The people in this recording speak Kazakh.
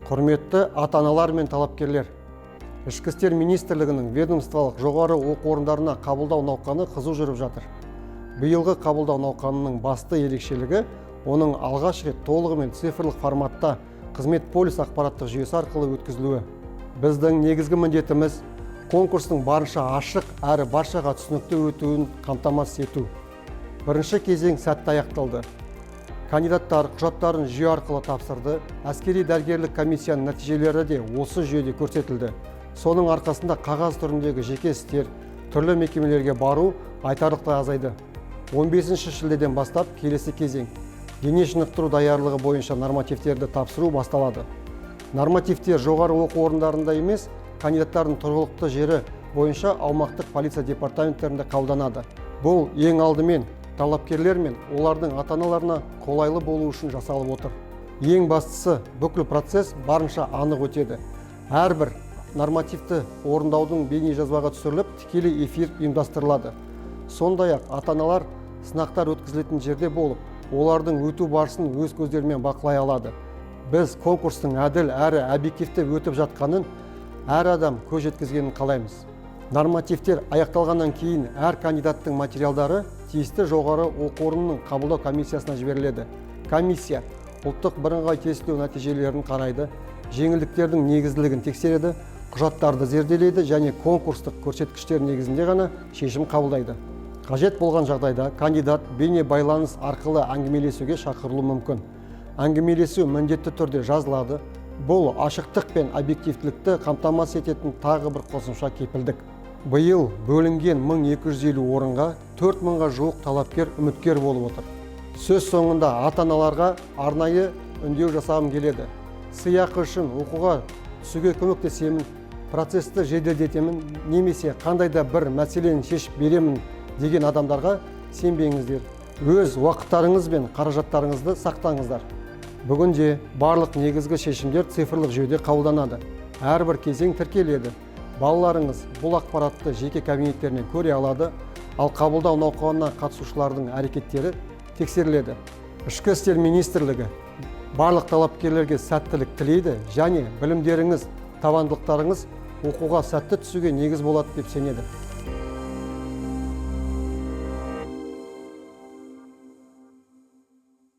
Құрметті ата-аналар мен талапкерлер, Ішкі істер министрлігінің ведомстволық жоғары оқу орындарына қабылдау науқаны қызу жүріп жатыр. Биылғы қабылдау науқанының басты ерекшелігі оның алғаш рет толығымен цифрлық форматта қызмет полис ақпараттық жүйесі арқылы өткізілуі. Біздің негізгі міндетіміз конкурстың барынша ашық әрі баршаға түсінікті өтуін қамтамасыз ету. Бірінші кезең сәтті аяқталды. Кандидаттар құжаттарын жүйе арқылы тапсырды. Әскери дәрігерлік комиссияның нәтижелері де осы жүйеде көрсетілді. Соның арқасында қағаз түріндегі жеке істер, түрлі мекемелерге бару айтарлықтай азайды. 15 шілдеден бастап келесі кезең дене шынықтыру даярлығы бойынша нормативтерді тапсыру басталады. Нормативтер жоғары оқу орындарында емес, кандидаттардың тұрғылықты жері бойынша аумақтық полиция департаменттерінде қабылданады. Бұл ең алдымен талапкерлер мен олардың ата-аналарына қолайлы болу үшін жасалып отыр. Ең бастысы, бүкіл процесс барынша анық өтеді. Әрбір нормативті орындаудың бейнежазбаға түсіріліп, тікелей эфир ұйымдастырылады. Сондай-ақ ата-аналар сынақтар өткізілетін жерде болып, олардың өту барысын өз көздерімен бақылай алады. Біз конкурстың әділ әрі объективті өтіп жатқанын, әр адам көз жеткізгенін қалаймыз. Нормативтер аяқталғаннан кейін әр кандидаттың материалдары тиісті жоғары оқу орнының қабылдау комиссиясына жіберіледі. Комиссия ұлттық бірыңғай тестілеу нәтижелерін қарайды, жеңілдіктердің негізділігін тексереді, құжаттарды зерделейді және конкурстық көрсеткіштер негізінде ғана шешім қабылдайды. Қажет болған жағдайда кандидат бейне байланыс арқылы әңгімелесуге шақырылуы мүмкін. Әңгімелесу міндетті түрде жазылады. Бұл ашықтық пен объективтілікті қамтамасыз ететін тағы бір қосымша кепілдік. Биыл бөлінген 1250 орынға 4000-ға жуық талапкер үміткер болып отыр. Сөз соңында ата-аналарға арнайы үндеу жасағым келеді. Сыйақы үшін оқуға түсуге көмектесемін, процесті жеделдетемін, немесе қандай да бір мәселені шешіп беремін деген адамдарға сенбеңіздер. Өз уақыттарыңыз бен қаражаттарыңызды сақтаңыздар. Бүгінде барлық негізгі шешімдер цифрлық жүйеде қабылданады. Әрбір кезең тіркеледі. Балаларыңыз бұл ақпаратты жеке кабинеттерінен көре алады, ал қабылдау науқанына қатысушылардың әрекеттері тексеріледі. Ішкі істер министрлігі барлық талапкерлерге сәттілік тілейді және білімдеріңіз, табандылықтарыңыз оқуға сәтті түсуге негіз болады деп сенеді.